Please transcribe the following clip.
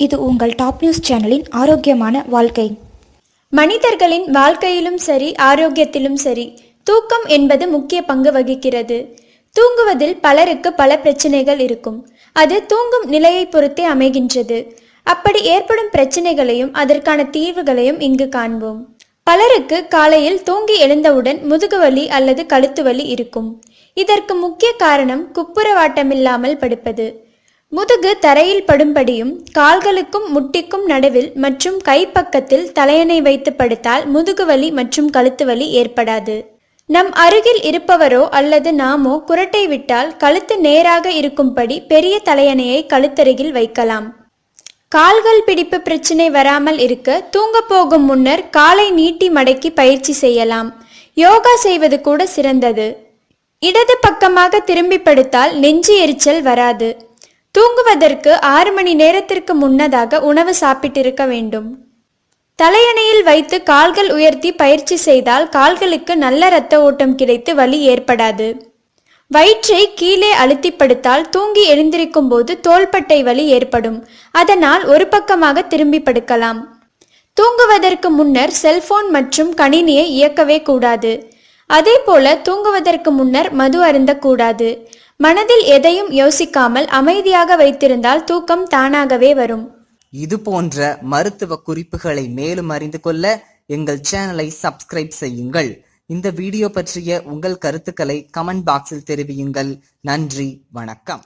இது உங்கள் top news சேனலின் ஆரோக்கியமான வாழ்க்கை. மனிதர்களின் வாழ்க்கையிலும் சரி, ஆரோக்கியத்திலும் சரி, தூக்கம் என்பது முக்கிய பங்கு வகிக்கிறது. தூங்குவதில் பலருக்கு பல பிரச்சனைகள் இருக்கும். அது தூங்கும் நிலையை பொறுத்தே அமைகின்றது. அப்படி ஏற்படும் பிரச்சனைகளையும் அதற்கான தீர்வுகளையும் இங்கு காண்போம். பலருக்கு காலையில் தூங்கி எழுந்தவுடன் முதுகுவலி அல்லது கழுத்து வலி இருக்கும். இதற்கு முக்கிய காரணம் குப்புறவாட்டமில்லாமல் படுப்பது. முதுகு தரையில் படும்படியும் கால்களுக்கும் முட்டிக்கும் நடுவில் மற்றும் கைப்பக்கத்தில் தலையணை வைத்து படுத்தால் முதுகுவலி மற்றும் கழுத்து வலி ஏற்படாது. நம் அருகில் இருப்பவரோ அல்லது நாமோ குரட்டை விட்டால் கழுத்து நேராக இருக்கும்படி பெரிய தலையணையை கழுத்தருகில் வைக்கலாம். கால்கள் பிடிப்பு பிரச்சனை வராமல் இருக்க தூங்க போகும் முன்னர் காலை நீட்டி மடக்கி பயிற்சி செய்யலாம். யோகா செய்வது கூட சிறந்தது. இடது பக்கமாக திரும்பி படுத்தால் நெஞ்சு எரிச்சல் வராது. தூங்குவதற்கு 6 மணி நேரத்திற்கு முன்னதாக உணவு சாப்பிட்டிருக்க வேண்டும். தலையணையில் வைத்து கால்கள் உயர்த்தி பயிற்சி செய்தால் கால்களுக்கு நல்ல இரத்த ஓட்டம் கிடைத்து வலி ஏற்படாது. வயிற்றை கீழே அழுத்தி படுத்தால் தூங்கி எழுந்திருக்கும் போது தோள்பட்டை வலி ஏற்படும். அதனால் ஒரு பக்கமாக திரும்பி படுக்கலாம். தூங்குவதற்கு முன்னர் செல்போன் மற்றும் கணினியை இயக்கவே கூடாது. அதே போல தூங்குவதற்கு முன்னர் மது அருந்தக்கூடாது. மனதில் எதையும் யோசிக்காமல் அமைதியாக வைத்திருந்தால் தூக்கம் தானாகவே வரும். இது போன்ற மருத்துவ குறிப்புகளை மேலும் அறிந்து கொள்ள எங்கள் சேனலை சப்ஸ்கிரைப் செய்யுங்கள். இந்த வீடியோ பற்றிய உங்கள் கருத்துக்களை கமெண்ட் பாக்ஸில் தெரிவியுங்கள். நன்றி, வணக்கம்.